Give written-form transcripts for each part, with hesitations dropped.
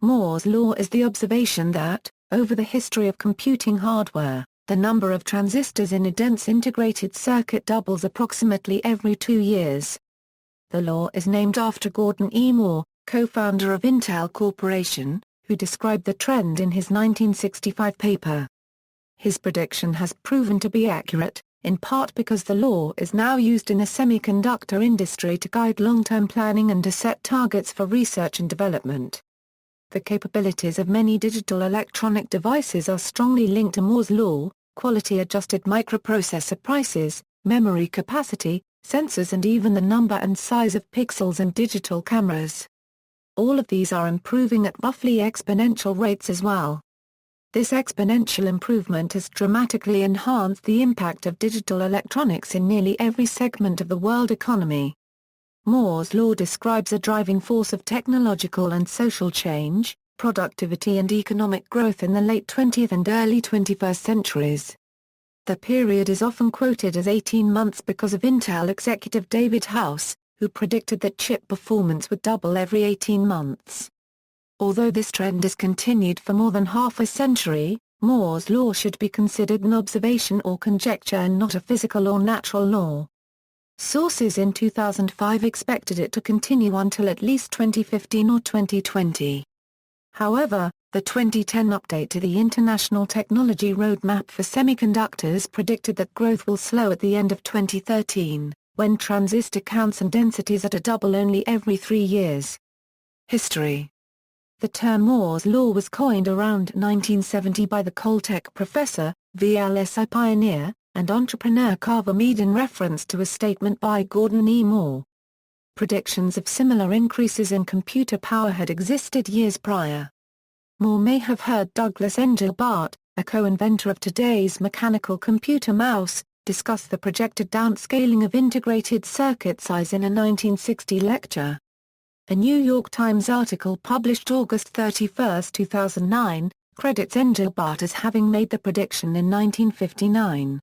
Moore's law is the observation that, over the history of computing hardware, the number of transistors in a dense integrated circuit doubles approximately every 2 years. The law is named after Gordon E. Moore, co-founder of Intel Corporation, who described the trend in his 1965 paper. His prediction has proven to be accurate, in part because the law is now used in the semiconductor industry to guide long-term planning and to set targets for research and development. The capabilities of many digital electronic devices are strongly linked to Moore's law: quality-adjusted microprocessor prices, memory capacity, sensors, and even the number and size of pixels in digital cameras. All of these are improving at roughly exponential rates as well. This exponential improvement has dramatically enhanced the impact of digital electronics in nearly every segment of the world economy. Moore's law describes a driving force of technological and social change, productivity and economic growth in the late 20th and early 21st centuries. The period is often quoted as 18 months because of Intel executive David House, who predicted that chip performance would double every 18 months. Although this trend has continued for more than half a century, Moore's law should be considered an observation or conjecture and not a physical or natural law. Sources in 2005 expected it to continue until at least 2015 or 2020. However, the 2010 update to the International Technology Roadmap for Semiconductors predicted that growth will slow at the end of 2013, when transistor counts and densities are to double only every 3 years. History. The term Moore's law was coined around 1970 by the Caltech professor, VLSI pioneer, and entrepreneur Carver Mead in reference to a statement by Gordon E. Moore. Predictions of similar increases in computer power had existed years prior. Moore may have heard Douglas Engelbart, a co-inventor of today's mechanical computer mouse, discuss the projected downscaling of integrated circuit size in a 1960 lecture. A New York Times article published August 31, 2009, credits Engelbart as having made the prediction in 1959.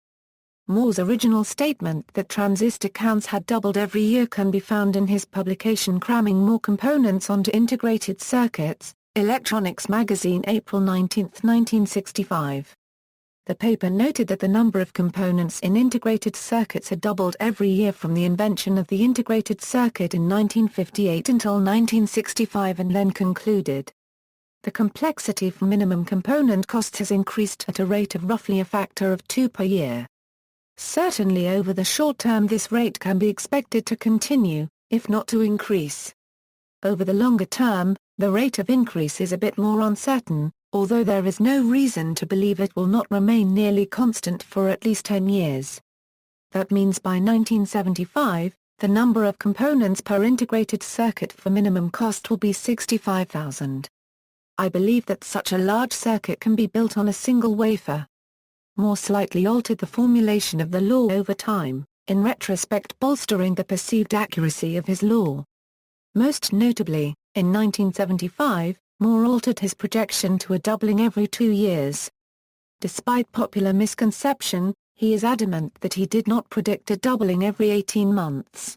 Moore's original statement that transistor counts had doubled every year can be found in his publication Cramming More Components onto Integrated Circuits, Electronics Magazine, April 19, 1965. The paper noted that the number of components in integrated circuits had doubled every year from the invention of the integrated circuit in 1958 until 1965, and then concluded, the complexity for minimum component costs has increased at a rate of roughly a factor of 2 per year. Certainly over the short term this rate can be expected to continue, if not to increase. Over the longer term, the rate of increase is a bit more uncertain, although there is no reason to believe it will not remain nearly constant for at least 10 years. That means by 1975, the number of components per integrated circuit for minimum cost will be 65,000. I believe that such a large circuit can be built on a single wafer. Moore slightly altered the formulation of the law over time, in retrospect bolstering the perceived accuracy of his law. Most notably, in 1975, Moore altered his projection to a doubling every 2 years. Despite popular misconception, he is adamant that he did not predict a doubling every 18 months.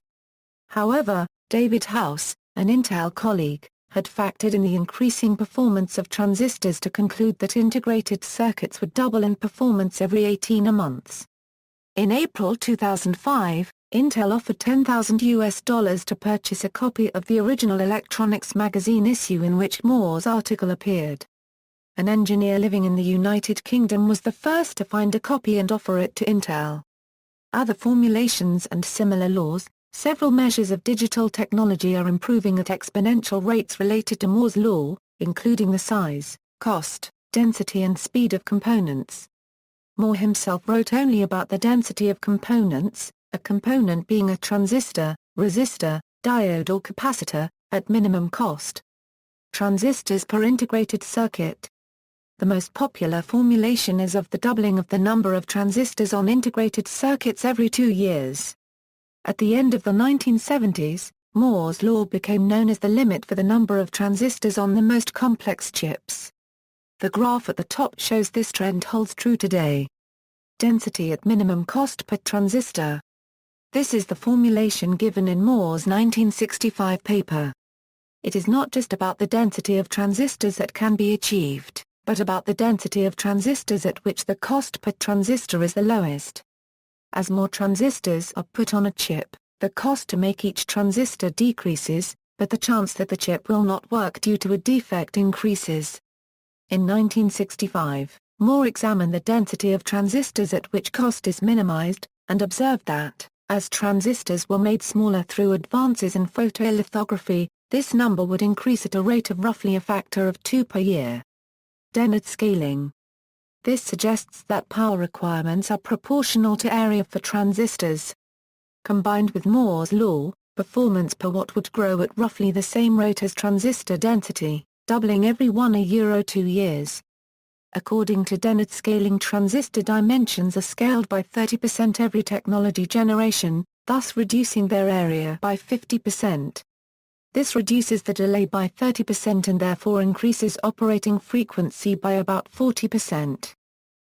However, David House, an Intel colleague, had factored in the increasing performance of transistors to conclude that integrated circuits would double in performance every 18 months. In April 2005, Intel offered $10,000 to purchase a copy of the original Electronics magazine issue in which Moore's article appeared. An engineer living in the United Kingdom was the first to find a copy and offer it to Intel. Other formulations and similar laws, several measures of digital technology are improving at exponential rates related to Moore's law, including the size, cost, density and speed of components. Moore himself wrote only about the density of components, a component being a transistor, resistor, diode or capacitor, at minimum cost. Transistors per integrated circuit. The most popular formulation is of the doubling of the number of transistors on integrated circuits every 2 years. At the end of the 1970s, Moore's law became known as the limit for the number of transistors on the most complex chips. The graph at the top shows this trend holds true today. Density at minimum cost per transistor. This is the formulation given in Moore's 1965 paper. It is not just about the density of transistors that can be achieved, but about the density of transistors at which the cost per transistor is the lowest. As more transistors are put on a chip, the cost to make each transistor decreases, but the chance that the chip will not work due to a defect increases. In 1965, Moore examined the density of transistors at which cost is minimized, and observed that, as transistors were made smaller through advances in photolithography, this number would increase at a rate of roughly a factor of 2 per year. Dennard scaling. This suggests that power requirements are proportional to area for transistors. Combined with Moore's law, performance per watt would grow at roughly the same rate as transistor density, doubling every 1–2 years. According to Dennard scaling, transistor dimensions are scaled by 30% every technology generation, thus reducing their area by 50%. This reduces the delay by 30% and therefore increases operating frequency by about 40%.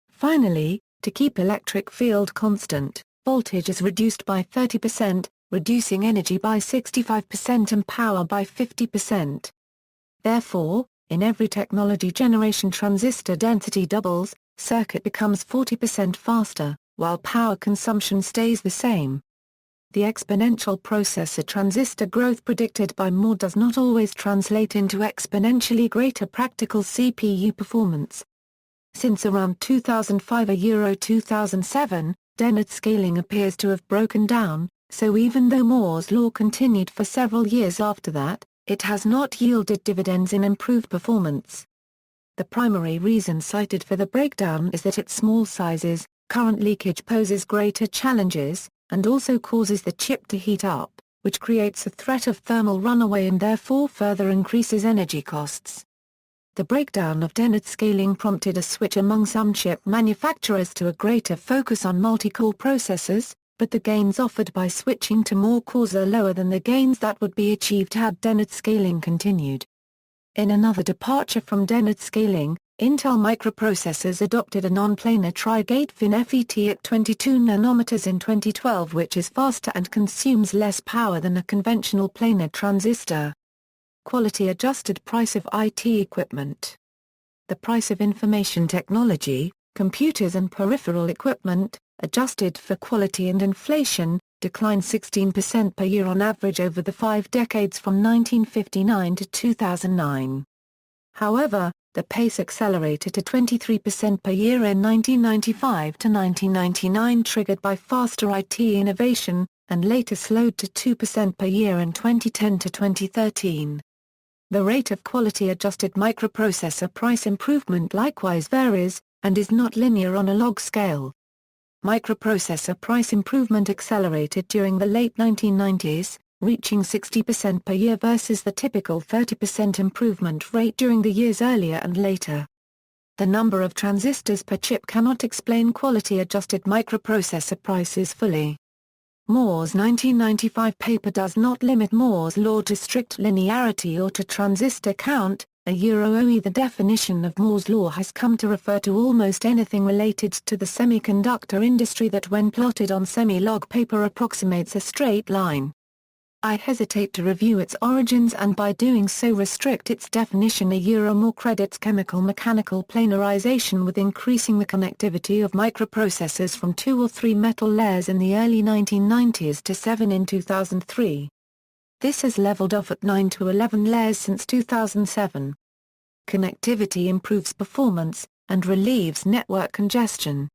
Finally, to keep electric field constant, voltage is reduced by 30%, reducing energy by 65% and power by 50%. Therefore, in every technology generation transistor density doubles, circuit becomes 40% faster, while power consumption stays the same. The exponential processor transistor growth predicted by Moore does not always translate into exponentially greater practical CPU performance. Since around 2005–2007, Dennard scaling appears to have broken down, so even though Moore's law continued for several years after that, it has not yielded dividends in improved performance. The primary reason cited for the breakdown is that at small sizes, current leakage poses greater challenges, and also causes the chip to heat up, which creates a threat of thermal runaway and therefore further increases energy costs. The breakdown of Dennard scaling prompted a switch among some chip manufacturers to a greater focus on multi-core processors, but the gains offered by switching to more cores are lower than the gains that would be achieved had Dennard scaling continued. In another departure from Dennard scaling, Intel microprocessors adopted a non-planar tri-gate FinFET at 22 nanometers in 2012, which is faster and consumes less power than a conventional planar transistor. Quality-adjusted price of IT equipment. The price of information technology, computers and peripheral equipment, adjusted for quality and inflation, declined 16% per year on average over the 5 decades from 1959 to 2009. However, the pace accelerated to 23% per year in 1995 to 1999, triggered by faster IT innovation, and later slowed to 2% per year in 2010 to 2013. The rate of quality-adjusted microprocessor price improvement likewise varies, and is not linear on a log scale. Microprocessor price improvement accelerated during the late 1990s, reaching 60% per year versus the typical 30% improvement rate during the years earlier and later. The number of transistors per chip cannot explain quality-adjusted microprocessor prices fully. Moore's 1995 paper does not limit Moore's law to strict linearity or to transistor count. The definition of Moore's law has come to refer to almost anything related to the semiconductor industry that when plotted on semi-log paper approximates a straight line. I hesitate to review its origins and by doing so restrict its definition. Moore credits chemical mechanical planarization with increasing the connectivity of microprocessors from 2 or 3 metal layers in the early 1990s to 7 in 2003. This has leveled off at 9 to 11 layers since 2007. Connectivity improves performance, and relieves network congestion.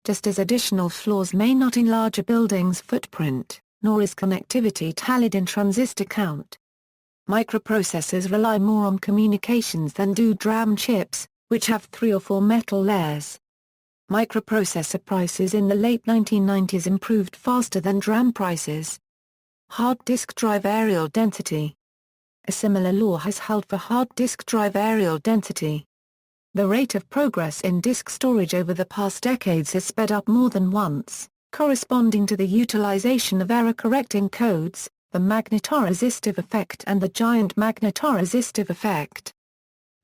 Just as additional floors may not enlarge a building's footprint, nor is connectivity tallied in transistor count. Microprocessors rely more on communications than do DRAM chips, which have 3 or 4 metal layers. Microprocessor prices in the late 1990s improved faster than DRAM prices. Hard disk drive areal density. A similar law has held for hard disk drive areal density. The rate of progress in disk storage over the past decades has sped up more than once, corresponding to the utilization of error-correcting codes, the magnetoresistive effect and the giant magnetoresistive effect.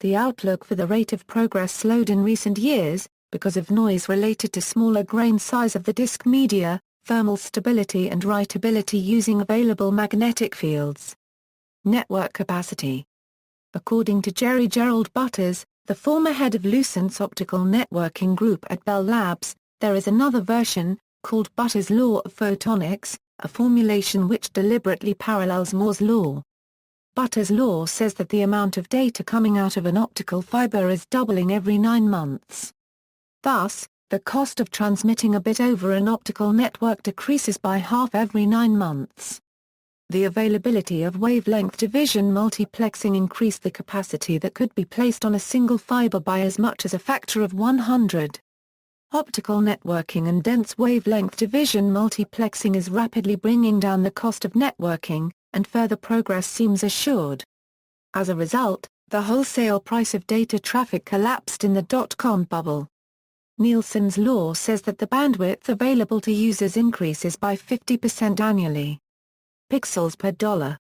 The outlook for the rate of progress slowed in recent years, because of noise related to smaller grain size of the disk media, thermal stability and writability using available magnetic fields. Network capacity. According to Jerry Gerald Butters, the former head of Lucent's optical networking group at Bell Labs, there is another version, called Butters' law of photonics, a formulation which deliberately parallels Moore's law. Butters' law says that the amount of data coming out of an optical fiber is doubling every 9 months. Thus, the cost of transmitting a bit over an optical network decreases by half every 9 months. The availability of wavelength division multiplexing increased the capacity that could be placed on a single fiber by as much as a factor of 100. Optical networking and dense wavelength division multiplexing is rapidly bringing down the cost of networking, and further progress seems assured. As a result, the wholesale price of data traffic collapsed in the dot-com bubble. Nielsen's law says that the bandwidth available to users increases by 50% annually. Pixels per dollar.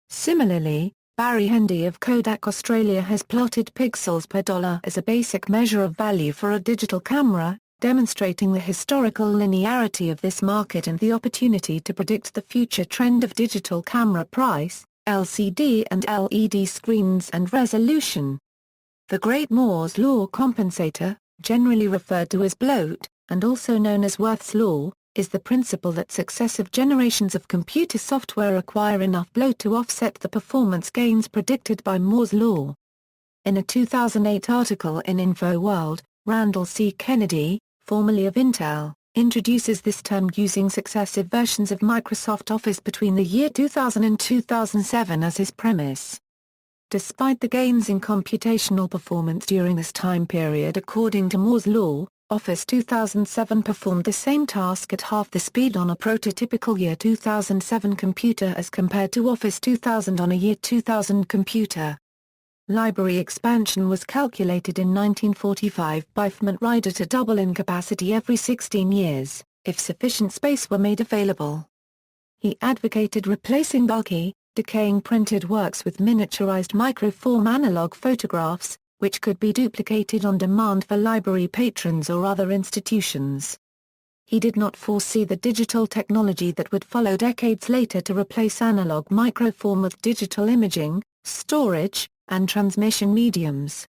Similarly, Barry Hendy of Kodak Australia has plotted pixels per dollar as a basic measure of value for a digital camera, demonstrating the historical linearity of this market and the opportunity to predict the future trend of digital camera price, LCD and LED screens and resolution. The Great Moore's Law compensator, generally referred to as bloat, and also known as Worth's Law, is the principle that successive generations of computer software acquire enough bloat to offset the performance gains predicted by Moore's law. In a 2008 article in InfoWorld, Randall C. Kennedy, formerly of Intel, introduces this term using successive versions of Microsoft Office between the year 2000 and 2007 as his premise. Despite the gains in computational performance during this time period according to Moore's law, Office 2007 performed the same task at half the speed on a prototypical year 2007 computer as compared to Office 2000 on a year 2000 computer. Library expansion was calculated in 1945 by Fman Ryder to double in capacity every 16 years, if sufficient space were made available. He advocated replacing bulky, decaying printed works with miniaturized microform analog photographs, which could be duplicated on demand for library patrons or other institutions. He did not foresee the digital technology that would follow decades later to replace analog microform with digital imaging, storage, and transmission mediums.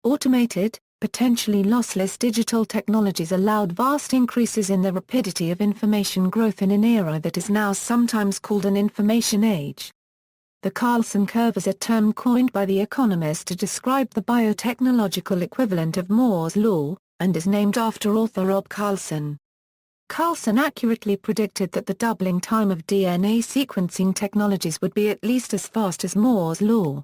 Automated, potentially lossless digital technologies allowed vast increases in the rapidity of information growth in an era that is now sometimes called an information age. The Carlson Curve is a term coined by The Economist to describe the biotechnological equivalent of Moore's law, and is named after author Rob Carlson. Carlson accurately predicted that the doubling time of DNA sequencing technologies would be at least as fast as Moore's law.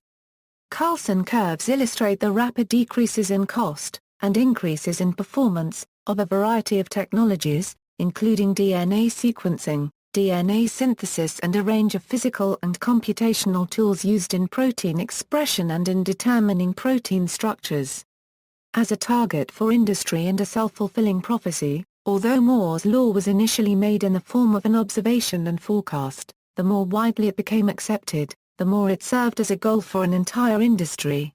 Carlson curves illustrate the rapid decreases in cost, and increases in performance, of a variety of technologies, including DNA sequencing, DNA synthesis and a range of physical and computational tools used in protein expression and in determining protein structures. As a target for industry and a self-fulfilling prophecy, although Moore's law was initially made in the form of an observation and forecast, the more widely it became accepted, the more it served as a goal for an entire industry.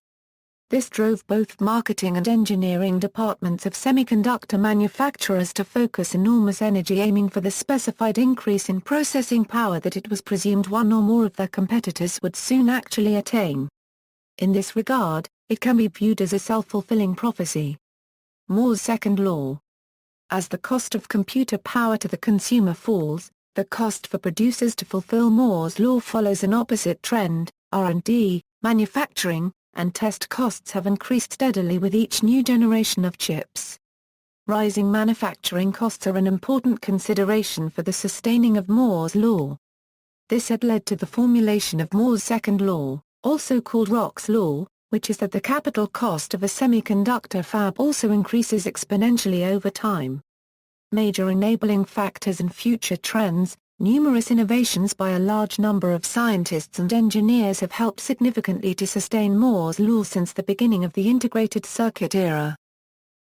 This drove both marketing and engineering departments of semiconductor manufacturers to focus enormous energy aiming for the specified increase in processing power that it was presumed one or more of their competitors would soon actually attain. In this regard, it can be viewed as a self-fulfilling prophecy. Moore's second law. As the cost of computer power to the consumer falls, the cost for producers to fulfill Moore's law follows an opposite trend. R&D, manufacturing, and test costs have increased steadily with each new generation of chips. Rising manufacturing costs are an important consideration for the sustaining of Moore's law. This had led to the formulation of Moore's second law, also called Rock's law, which is that the capital cost of a semiconductor fab also increases exponentially over time. Major enabling factors and future trends. Numerous innovations by a large number of scientists and engineers have helped significantly to sustain Moore's law since the beginning of the integrated circuit era.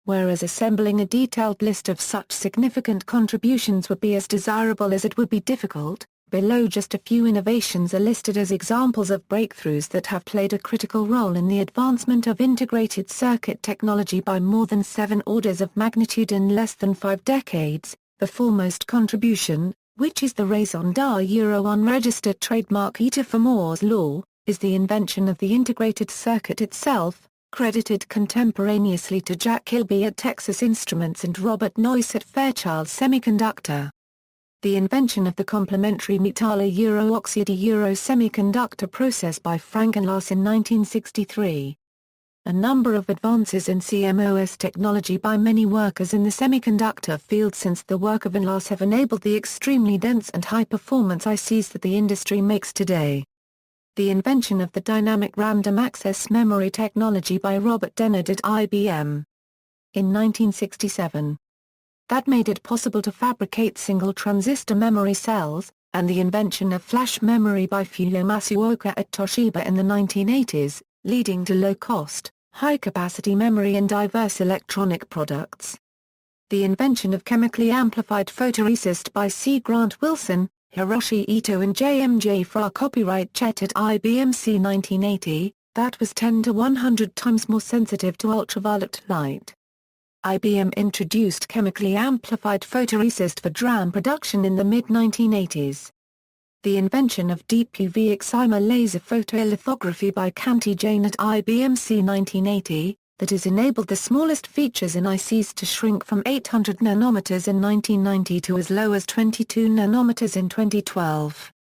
Whereas assembling a detailed list of such significant contributions would be as desirable as it would be difficult, below just a few innovations are listed as examples of breakthroughs that have played a critical role in the advancement of integrated circuit technology by more than 7 orders of magnitude in less than 5 decades. The foremost contribution, which is the raison d'euro unregistered trademark ETA for Moore's law, is the invention of the integrated circuit itself, credited contemporaneously to Jack Kilby at Texas Instruments and Robert Noyce at Fairchild Semiconductor. The invention of the complementary metal-oxide semiconductor process by Frankenlass in 1963. A number of advances in CMOS technology by many workers in the semiconductor field since the work of Enlace have enabled the extremely dense and high-performance ICs that the industry makes today. The invention of the dynamic random access memory technology by Robert Dennard at IBM in 1967. That made it possible to fabricate single-transistor memory cells, and the invention of flash memory by Fuyo Masuoka at Toshiba in the 1980s, leading to low-cost, high-capacity memory in diverse electronic products. The invention of chemically amplified photoresist by C. Grant Wilson, Hiroshi Ito and JMJ Fra copyright Chet at IBM C. 1980, that was 10 to 100 times more sensitive to ultraviolet light. IBM introduced chemically amplified photoresist for DRAM production in the mid-1980s. The invention of deep UV excimer laser photolithography by Kanti Jain at IBM C. 1980, that has enabled the smallest features in ICs to shrink from 800 nanometers in 1990 to as low as 22 nanometers in 2012.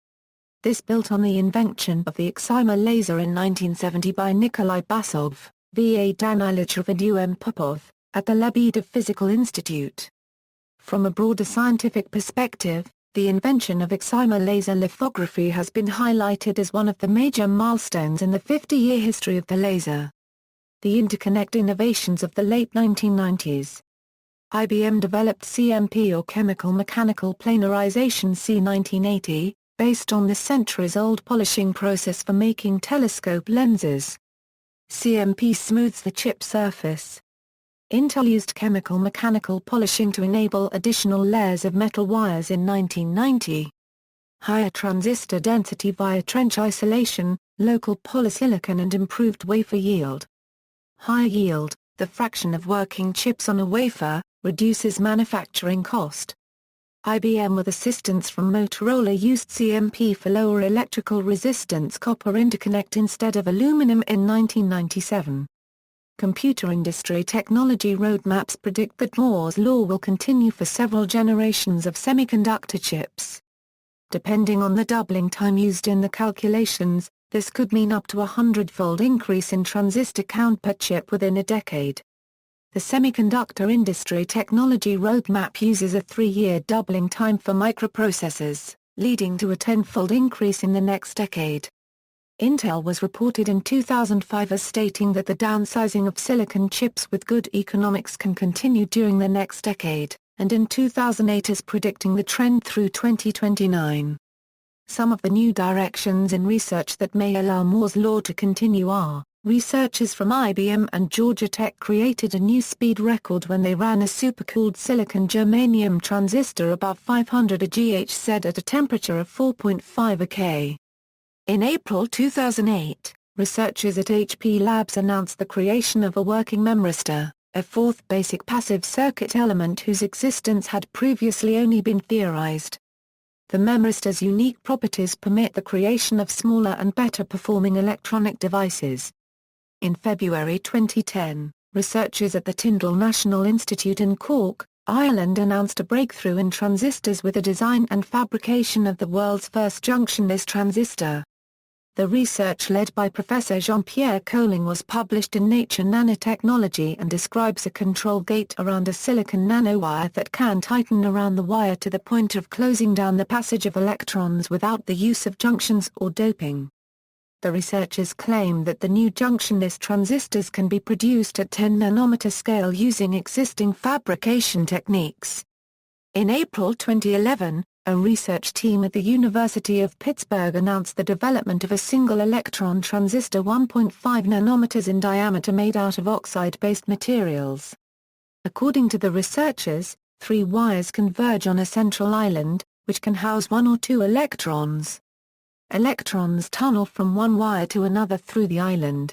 This built on the invention of the excimer laser in 1970 by Nikolai Basov, V. A. Danilychev and U. M. Popov, at the Lebedev Physical Institute. From a broader scientific perspective, the invention of excimer laser lithography has been highlighted as one of the major milestones in the 50-year history of the laser. The interconnect innovations of the late 1990s. IBM developed CMP or chemical mechanical planarization C. 1980, based on the centuries-old polishing process for making telescope lenses. CMP smooths the chip surface. Intel used chemical mechanical polishing to enable additional layers of metal wires in 1990. Higher transistor density via trench isolation, local polysilicon and improved wafer yield. Higher yield, the fraction of working chips on a wafer, reduces manufacturing cost. IBM with assistance from Motorola used CMP for lower electrical resistance copper interconnect instead of aluminum in 1997. Computer industry technology roadmaps predict that Moore's law will continue for several generations of semiconductor chips. Depending on the doubling time used in the calculations, this could mean up to a 100-fold increase in transistor count per chip within a decade. The semiconductor industry technology roadmap uses a 3-year doubling time for microprocessors, leading to a 10-fold increase in the next decade. Intel was reported in 2005 as stating that the downsizing of silicon chips with good economics can continue during the next decade, and in 2008 as predicting the trend through 2029. Some of the new directions in research that may allow Moore's law to continue are, researchers from IBM and Georgia Tech created a new speed record when they ran a supercooled silicon germanium transistor above 500 GHz at a temperature of 4.5 K. In April 2008, researchers at HP Labs announced the creation of a working memristor, a fourth basic passive circuit element whose existence had previously only been theorized. The memristor's unique properties permit the creation of smaller and better performing electronic devices. In February 2010, researchers at the Tyndall National Institute in Cork, Ireland announced a breakthrough in transistors with the design and fabrication of the world's first junctionless transistor. The research led by Professor Jean-Pierre Colling was published in Nature Nanotechnology and describes a control gate around a silicon nanowire that can tighten around the wire to the point of closing down the passage of electrons without the use of junctions or doping. The researchers claim that the new junctionless transistors can be produced at 10 nanometer scale using existing fabrication techniques. In April 2011, a research team at the University of Pittsburgh announced the development of a single-electron transistor 1.5 nanometers in diameter made out of oxide-based materials. According to the researchers, 3 wires converge on a central island, which can house 1 or 2 electrons. Electrons tunnel from one wire to another through the island.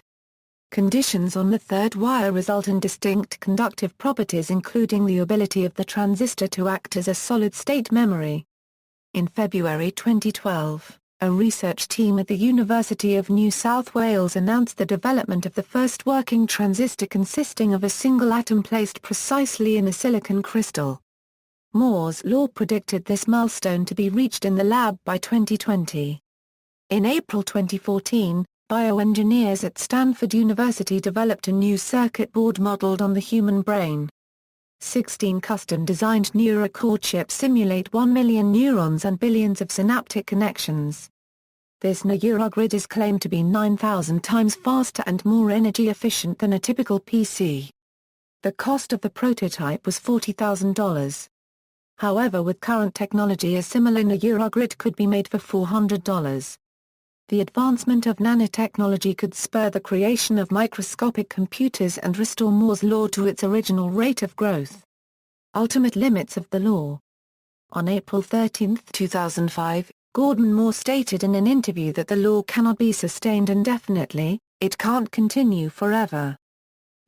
Conditions on the third wire result in distinct conductive properties including the ability of the transistor to act as a solid-state memory. In February 2012, a research team at the University of New South Wales announced the development of the first working transistor consisting of a single atom placed precisely in a silicon crystal. Moore's law predicted this milestone to be reached in the lab by 2020. In April 2014, bioengineers at Stanford University developed a new circuit board modeled on the human brain. 16 custom-designed neurocore chips simulate 1 million neurons and billions of synaptic connections. This neurogrid is claimed to be 9,000 times faster and more energy efficient than a typical PC. The cost of the prototype was $40,000. However, with current technology a similar neurogrid could be made for $400. The advancement of nanotechnology could spur the creation of microscopic computers and restore Moore's law to its original rate of growth. Ultimate limits of the law. On April 13, 2005, Gordon Moore stated in an interview that the law cannot be sustained indefinitely, it can't continue forever.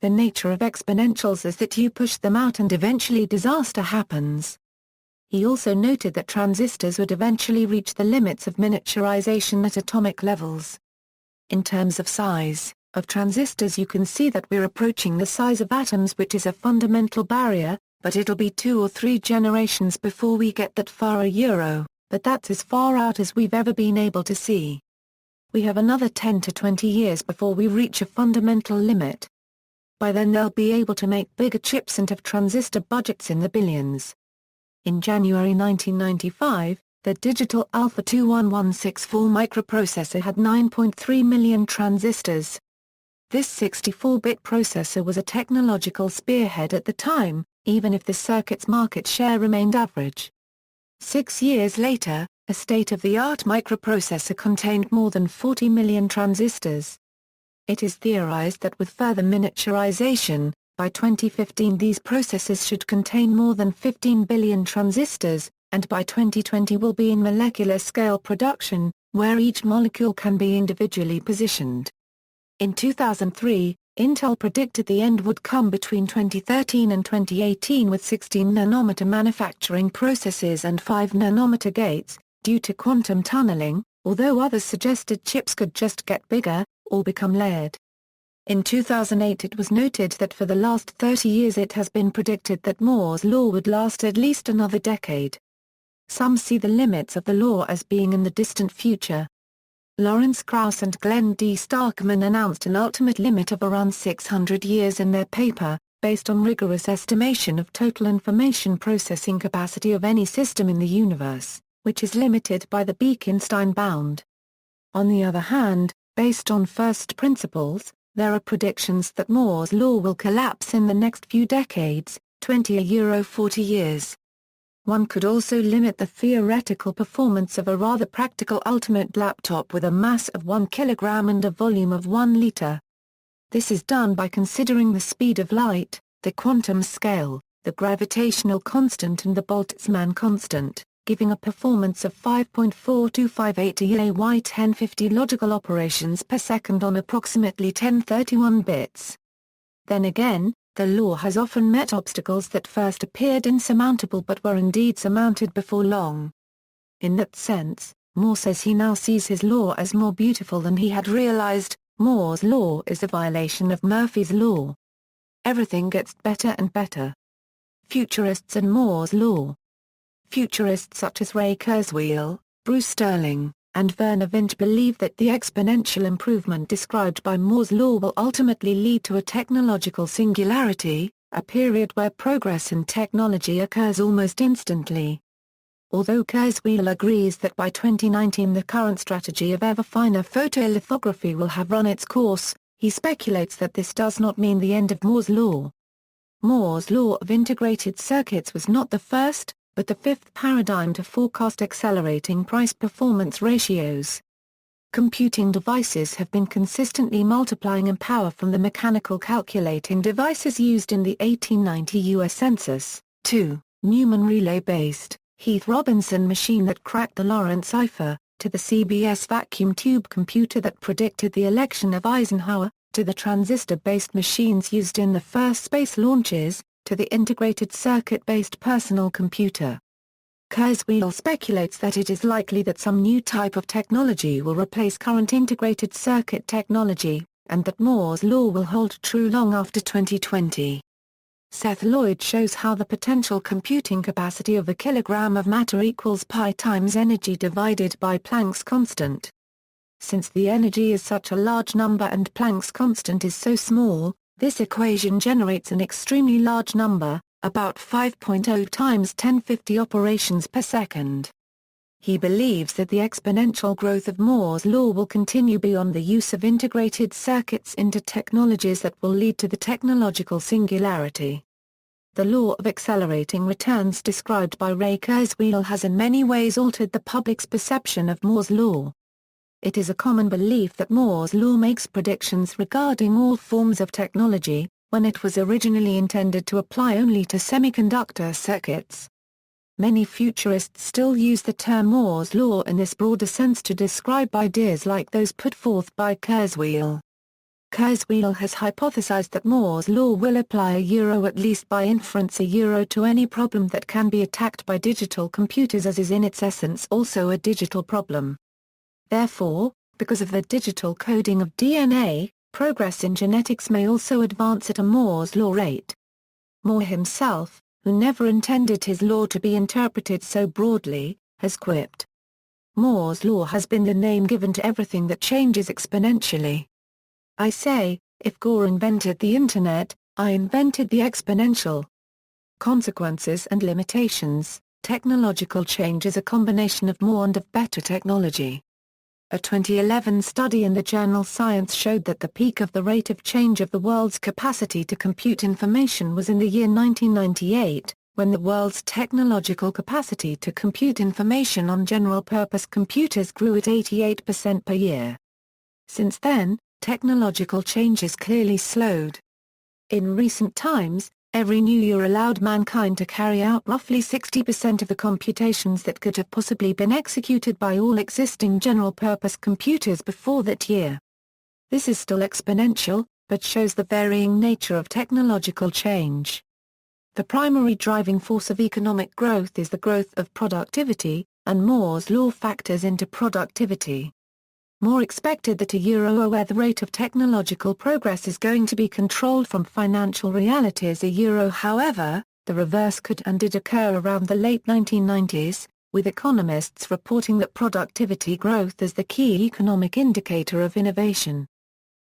The nature of exponentials is that you push them out and eventually disaster happens. He also noted that transistors would eventually reach the limits of miniaturization at atomic levels. In terms of size of transistors, you can see that we're approaching the size of atoms, which is a fundamental barrier, but it'll be 2 or 3 generations before we get that far but that's as far out as we've ever been able to see. We have another 10 to 20 years before we reach a fundamental limit. By then they'll be able to make bigger chips and have transistor budgets in the billions. In January 1995, the digital Alpha 21164 microprocessor had 9.3 million transistors. This 64-bit processor was a technological spearhead at the time, even if the circuit's market share remained average. 6 years later, a state-of-the-art microprocessor contained more than 40 million transistors. It is theorized that with further miniaturization, by 2015 these processors should contain more than 15 billion transistors, and by 2020 will be in molecular scale production, where each molecule can be individually positioned. In 2003, Intel predicted the end would come between 2013 and 2018 with 16-nanometer manufacturing processes and 5-nanometer gates, due to quantum tunneling, although others suggested chips could just get bigger, or become layered. In 2008 it was noted that for the last 30 years it has been predicted that Moore's law would last at least another decade. Some see the limits of the law as being in the distant future. Lawrence Krauss and Glenn D. Starkman announced an ultimate limit of around 600 years in their paper, based on rigorous estimation of total information processing capacity of any system in the universe, which is limited by the Beekenstein bound. On the other hand, based on first principles, there are predictions that Moore's law will collapse in the next few decades, 20–40 years. One could also limit the theoretical performance of a rather practical ultimate laptop with a mass of 1 kilogram and a volume of 1 liter. This is done by considering the speed of light, the quantum scale, the gravitational constant and the Boltzmann constant, giving a performance of 5.4258 EAY-1050 logical operations per second on approximately 1031 bits. Then again, the law has often met obstacles that first appeared insurmountable but were indeed surmounted before long. In that sense, Moore says he now sees his law as more beautiful than he had realized. Moore's law is a violation of Murphy's law. Everything gets better and better. Futurists and Moore's law. Futurists such as Ray Kurzweil, Bruce Sterling, and Werner Winch believe that the exponential improvement described by Moore's law will ultimately lead to a technological singularity, a period where progress in technology occurs almost instantly. Although Kurzweil agrees that by 2019 the current strategy of ever finer photolithography will have run its course, he speculates that this does not mean the end of Moore's law. Moore's law of integrated circuits was not the first, but the fifth paradigm to forecast accelerating price-performance ratios. Computing devices have been consistently multiplying in power from the mechanical calculating devices used in the 1890 U.S. Census, to Newman relay-based, Heath Robinson machine that cracked the Lorentz cipher, to the CBS vacuum tube computer that predicted the election of Eisenhower, to the transistor-based machines used in the first space launches, to the integrated circuit-based personal computer. Kurzweil speculates that it is likely that some new type of technology will replace current integrated circuit technology, and that Moore's law will hold true long after 2020. Seth Lloyd shows how the potential computing capacity of a kilogram of matter equals pi times energy divided by Planck's constant. Since the energy is such a large number and Planck's constant is so small, this equation generates an extremely large number, about 5.0 times 1050 operations per second. He believes that the exponential growth of Moore's law will continue beyond the use of integrated circuits into technologies that will lead to the technological singularity. The law of accelerating returns described by Ray Kurzweil has in many ways altered the public's perception of Moore's law. It is a common belief that Moore's law makes predictions regarding all forms of technology, when it was originally intended to apply only to semiconductor circuits. Many futurists still use the term Moore's law in this broader sense to describe ideas like those put forth by Kurzweil. Kurzweil has hypothesized that Moore's law will apply at least by inference to any problem that can be attacked by digital computers, as is in its essence also a digital problem. Therefore, because of the digital coding of DNA, progress in genetics may also advance at a Moore's law rate. Moore himself, who never intended his law to be interpreted so broadly, has quipped, "Moore's law has been the name given to everything that changes exponentially. I say, if Gore invented the Internet, I invented the exponential." Consequences and limitations. Technological change is a combination of more and of better technology. A 2011 study in the journal Science showed that the peak of the rate of change of the world's capacity to compute information was in the year 1998, when the world's technological capacity to compute information on general-purpose computers grew at 88% per year. Since then, technological change has clearly slowed. In recent times, every new year allowed mankind to carry out roughly 60% of the computations that could have possibly been executed by all existing general-purpose computers before that year. This is still exponential, but shows the varying nature of technological change. The primary driving force of economic growth is the growth of productivity, and Moore's law factors into productivity. Moore expected that a year where the rate of technological progress is going to be controlled from financial realities however, the reverse could and did occur around the late 1990s, with economists reporting that productivity growth is the key economic indicator of innovation.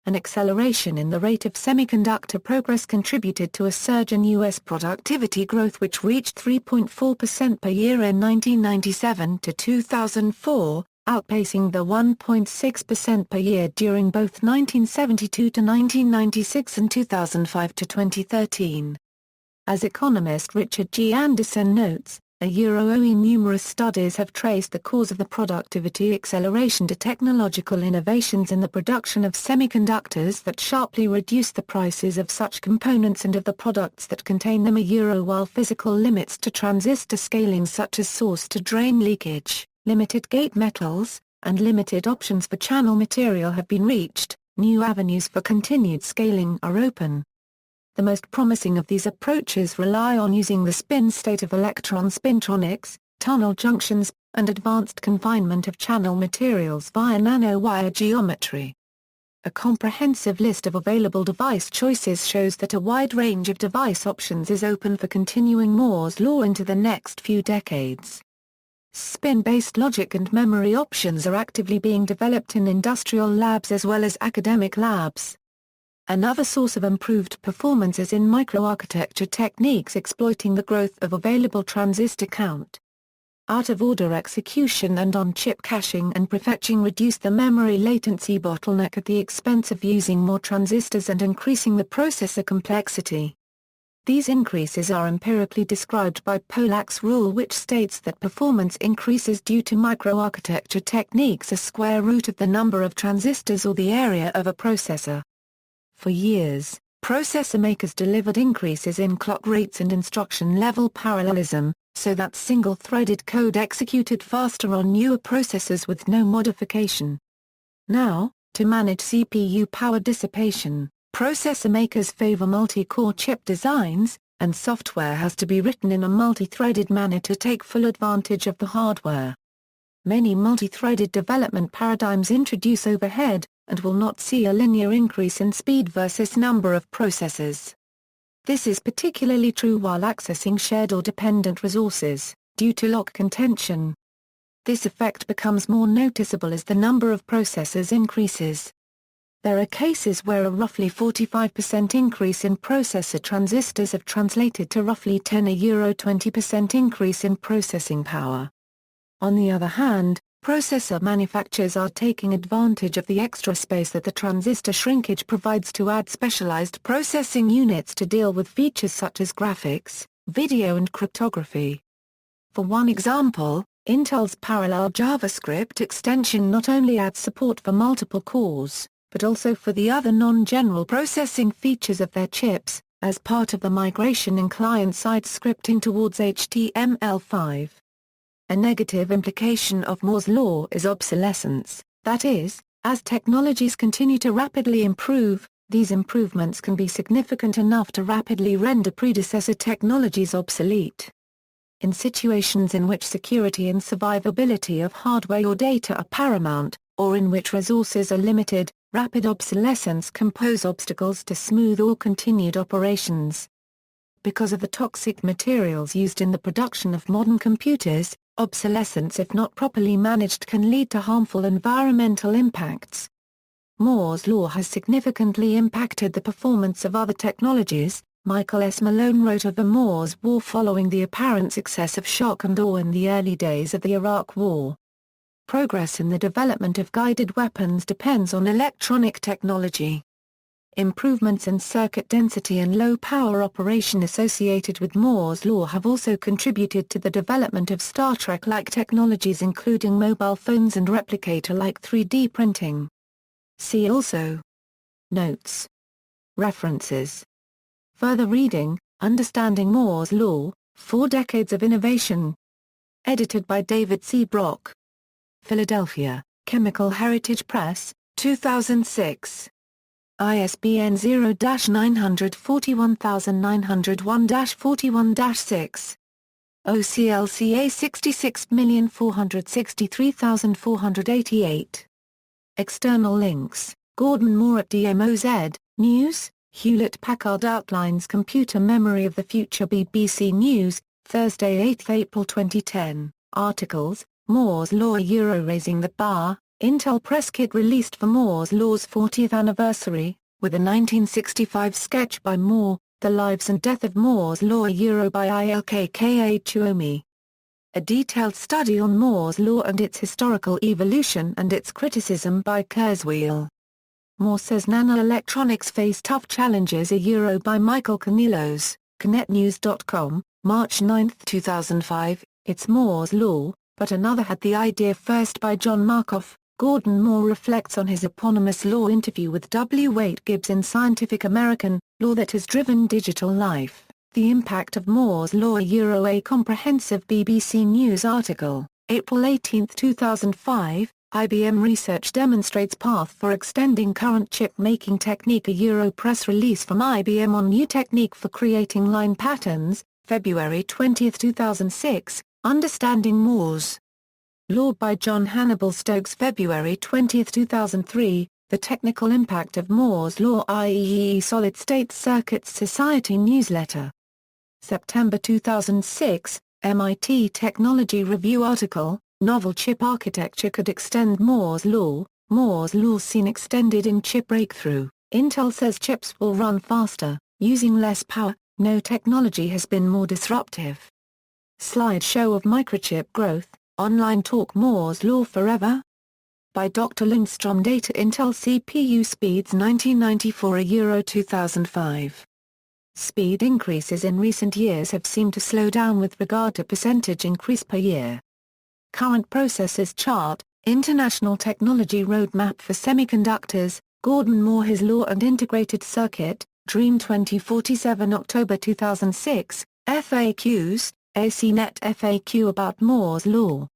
An acceleration in the rate of semiconductor progress contributed to a surge in U.S. productivity growth which reached 3.4% per year in 1997 to 2004, outpacing the 1.6% per year during both 1972 to 1996 and 2005 to 2013. As economist Richard G. Anderson notes, numerous studies have traced the cause of the productivity acceleration to technological innovations in the production of semiconductors that sharply reduce the prices of such components and of the products that contain them while physical limits to transistor scaling such as source-to-drain leakage, limited gate metals, and limited options for channel material have been reached, new avenues for continued scaling are open. The most promising of these approaches rely on using the spin state of electron spintronics, tunnel junctions, and advanced confinement of channel materials via nanowire geometry. A comprehensive list of available device choices shows that a wide range of device options is open for continuing Moore's law into the next few decades. Spin-based logic and memory options are actively being developed in industrial labs as well as academic labs. Another source of improved performance is in microarchitecture techniques exploiting the growth of available transistor count. Out-of-order execution and on-chip caching and prefetching reduce the memory latency bottleneck at the expense of using more transistors and increasing the processor complexity. These increases are empirically described by Pollack's rule, which states that performance increases due to microarchitecture techniques as square root of the number of transistors or the area of a processor. For years, processor makers delivered increases in clock rates and instruction-level parallelism, so that single-threaded code executed faster on newer processors with no modification. Now, to manage CPU power dissipation, processor makers favor multi-core chip designs, and software has to be written in a multi-threaded manner to take full advantage of the hardware. Many multi-threaded development paradigms introduce overhead, and will not see a linear increase in speed versus number of processors. This is particularly true while accessing shared or dependent resources, due to lock contention. This effect becomes more noticeable as the number of processors increases. There are cases where a roughly 45% increase in processor transistors have translated to roughly 20% increase in processing power. On the other hand, processor manufacturers are taking advantage of the extra space that the transistor shrinkage provides to add specialized processing units to deal with features such as graphics, video and cryptography. For one example, Intel's parallel JavaScript extension not only adds support for multiple cores, but also for the other non-general processing features of their chips, as part of the migration in client-side scripting towards HTML5. A negative implication of Moore's law is obsolescence, that is, as technologies continue to rapidly improve, these improvements can be significant enough to rapidly render predecessor technologies obsolete. In situations in which security and survivability of hardware or data are paramount, or in which resources are limited, rapid obsolescence can pose obstacles to smooth or continued operations. Because of the toxic materials used in the production of modern computers, obsolescence if not properly managed can lead to harmful environmental impacts. Moore's law has significantly impacted the performance of other technologies. Michael S. Malone wrote of the Moore's War following the apparent success of shock and awe in the early days of the Iraq War. Progress in the development of guided weapons depends on electronic technology. Improvements in circuit density and low-power operation associated with Moore's law have also contributed to the development of Star Trek-like technologies including mobile phones and replicator-like 3D printing. See also. Notes. References. Further reading, Understanding Moore's Law, 4 Decades of Innovation. Edited by David C. Brock. Philadelphia, Chemical Heritage Press, 2006. ISBN 0-941901-41-6. OCLCA 66463488. External links, Gordon Moore at DMOZ, News, Hewlett-Packard outlines computer memory of the future. BBC News, Thursday 8 April 2010. Articles, Moore's Law Raising the Bar, Intel Press Kit released for Moore's Law's 40th anniversary, with a 1965 sketch by Moore, The Lives and Death of Moore's Law by Ilkka Tuomi. A detailed study on Moore's Law and its historical evolution and its criticism by Kurzweil. Moore says nanoelectronics face tough challenges by Michael Cornelius, ConnectNews.com, March 9, 2005, It's Moore's Law, but another had the idea first by John Markoff. Gordon Moore reflects on his eponymous law interview with W. Wade Gibbs in Scientific American, Law That Has Driven Digital Life, The Impact of Moore's Law. A comprehensive BBC News article, April 18, 2005, IBM research demonstrates path for extending current chip-making technique. Press release from IBM on new technique for creating line patterns, February 20, 2006, Understanding Moore's Law by John Hannibal Stokes. February 20, 2003, The Technical Impact of Moore's Law. IEEE Solid State Circuits Society newsletter. September 2006, MIT Technology Review article, Novel Chip Architecture Could Extend Moore's Law seen extended in chip breakthrough. Intel says chips will run faster, using less power, no technology has been more disruptive. Slideshow of microchip growth, online talk Moore's Law Forever? By Dr. Lindstrom. Data Intel CPU speeds 1994 2005. Speed increases in recent years have seemed to slow down with regard to percentage increase per year. Current processors chart, International Technology Roadmap for Semiconductors, Gordon Moore. His Law and Integrated Circuit, Dream 2047. October 2006, FAQs, ACNet FAQ about Moore's Law.